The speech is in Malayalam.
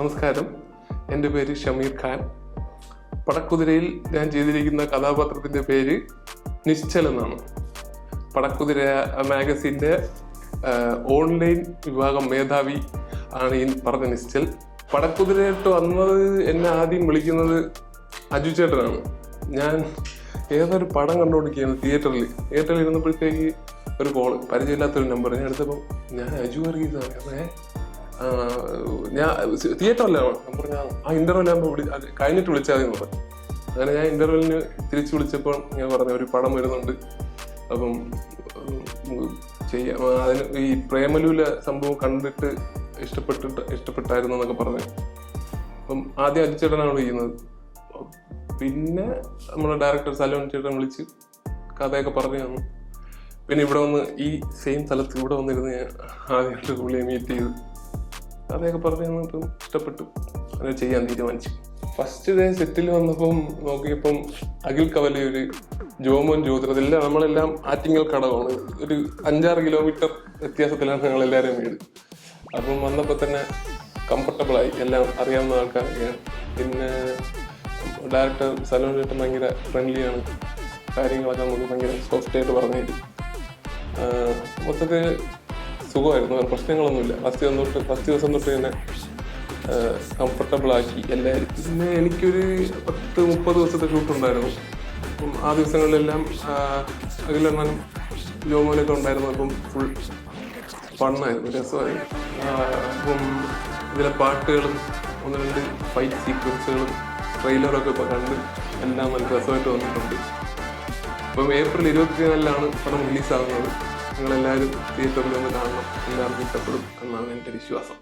നമസ്കാരം, എൻ്റെ പേര് ഷമീർ ഖാൻ. പടക്കുതിരയിൽ ഞാൻ ചെയ്തിരിക്കുന്ന കഥാപാത്രത്തിൻ്റെ പേര് നിശ്ചൽ എന്നാണ്. പടക്കുതിര മാഗസിൻ്റെ ഓൺലൈൻ വിഭാഗം മേധാവി ആണ് ഈ പറഞ്ഞ നിശ്ചൽ. പടക്കുതിരയിട്ട് വന്നത് എന്നെ ആദ്യം വിളിക്കുന്നത് അജു ചേട്ടനാണ്. ഞാൻ ഏതൊരു പടം കണ്ടുകൊണ്ടിരിക്കുകയാണ് തിയേറ്ററിൽ ഇരുന്നപ്പോഴത്തേക്ക് ഒരു കോള്, പരിചയമില്ലാത്തൊരു നമ്പർ. ഞാൻ എടുത്തപ്പോൾ ഞാൻ അജു വർഗീസാണ്. ഞാൻ തിയേറ്ററല്ല നമ്പർ. ഞാൻ ആ ഇന്റർവെൽ ആകുമ്പോൾ കഴിഞ്ഞിട്ട് വിളിച്ചാൽ മതി എന്ന് പറഞ്ഞു. അങ്ങനെ ഞാൻ ഇന്റർവെല്ലിന് തിരിച്ചു വിളിച്ചപ്പോൾ ഞാൻ പറഞ്ഞ ഒരു പടം വരുന്നുണ്ട്, അപ്പം ചെയ്യാം. അതിന് ഈ പ്രേമലൂല സംഭവം കണ്ടിട്ട് ഇഷ്ടപ്പെട്ടായിരുന്നു എന്നൊക്കെ പറഞ്ഞു. അപ്പം ആദ്യം അജിച്ചേട്ടനാണ് വിളിക്കുന്നത്. പിന്നെ നമ്മുടെ ഡയറക്ടർ സലോൺ ചേട്ടൻ വിളിച്ച് കഥയൊക്കെ പറഞ്ഞു തന്നു. പിന്നെ ഇവിടെ വന്ന് ഈ സെയിം സ്ഥലത്ത് ഇവിടെ വന്നിരുന്ന് ഞാൻ ആദ്യമായിട്ട് പുള്ളിയെ മീറ്റ് ചെയ്തു. കഥയൊക്കെ പറഞ്ഞു തന്നപ്പം ഇഷ്ടപ്പെട്ടു, അങ്ങനെ ചെയ്യാൻ തീരുമാനിച്ചു. ഫസ്റ്റ് ഡേ സെറ്റിൽ വന്നപ്പം നോക്കിയപ്പം അഖിൽ കവലയൂര്, ജോമോൻ ജ്യോതിർ, എല്ലാം നമ്മളെല്ലാം ആറ്റിങ്ങൽ കടവാണ്. ഒരു 5-6 കിലോമീറ്റർ വ്യത്യാസത്തിലാണ് ഞങ്ങളെല്ലാവരും വീട്. അപ്പം വന്നപ്പോൾ തന്നെ കംഫർട്ടബിളായി, എല്ലാം അറിയാവുന്ന ആൾക്കാരൊക്കെയാണ്. പിന്നെ ഡയറക്ടർ സലോൺ ചേട്ടൻ ഭയങ്കര ഫ്രണ്ട്ലിയാണ്, കാര്യങ്ങളൊക്കെ നമുക്ക് ഭയങ്കര സോഫ്റ്റായിട്ട് പറഞ്ഞു തരും. മൊത്തത്തിൽ സുഖമായിരുന്നു, പ്രശ്നങ്ങളൊന്നുമില്ല. ഫസ്റ്റ് ദിവസം തൊട്ട് തന്നെ കംഫർട്ടബിളാക്കി എല്ലാവരും. പിന്നെ എനിക്കൊരു 10-30 ദിവസത്തെ ഷൂട്ടുണ്ടായിരുന്നു. അപ്പം ആ ദിവസങ്ങളിലെല്ലാം അഖിലെണ്ണനും ജോമോനൊക്കെ ഉണ്ടായിരുന്നു. അപ്പം ഫുൾ ഫണ്ണായിരുന്നു, രസമായിരുന്നു. അപ്പം ഇതിലെ പാട്ടുകളും 1-2 ഫൈറ്റ് സീക്വൻസുകളും ട്രെയിലറൊക്കെ ഇപ്പോൾ കണ്ട് എല്ലാം നല്ല രസമായിട്ട് വന്നിട്ടുണ്ട്. അപ്പം ഏപ്രിൽ 24-ലാണ് പടം റിലീസാകുന്നത്. നിങ്ങളെല്ലാവരും തിയേറ്ററിൽ നിന്ന് കാണണം, എല്ലാവർക്കും ഇഷ്ടപ്പെടും എന്നാണ് എൻ്റെ വിശ്വാസം.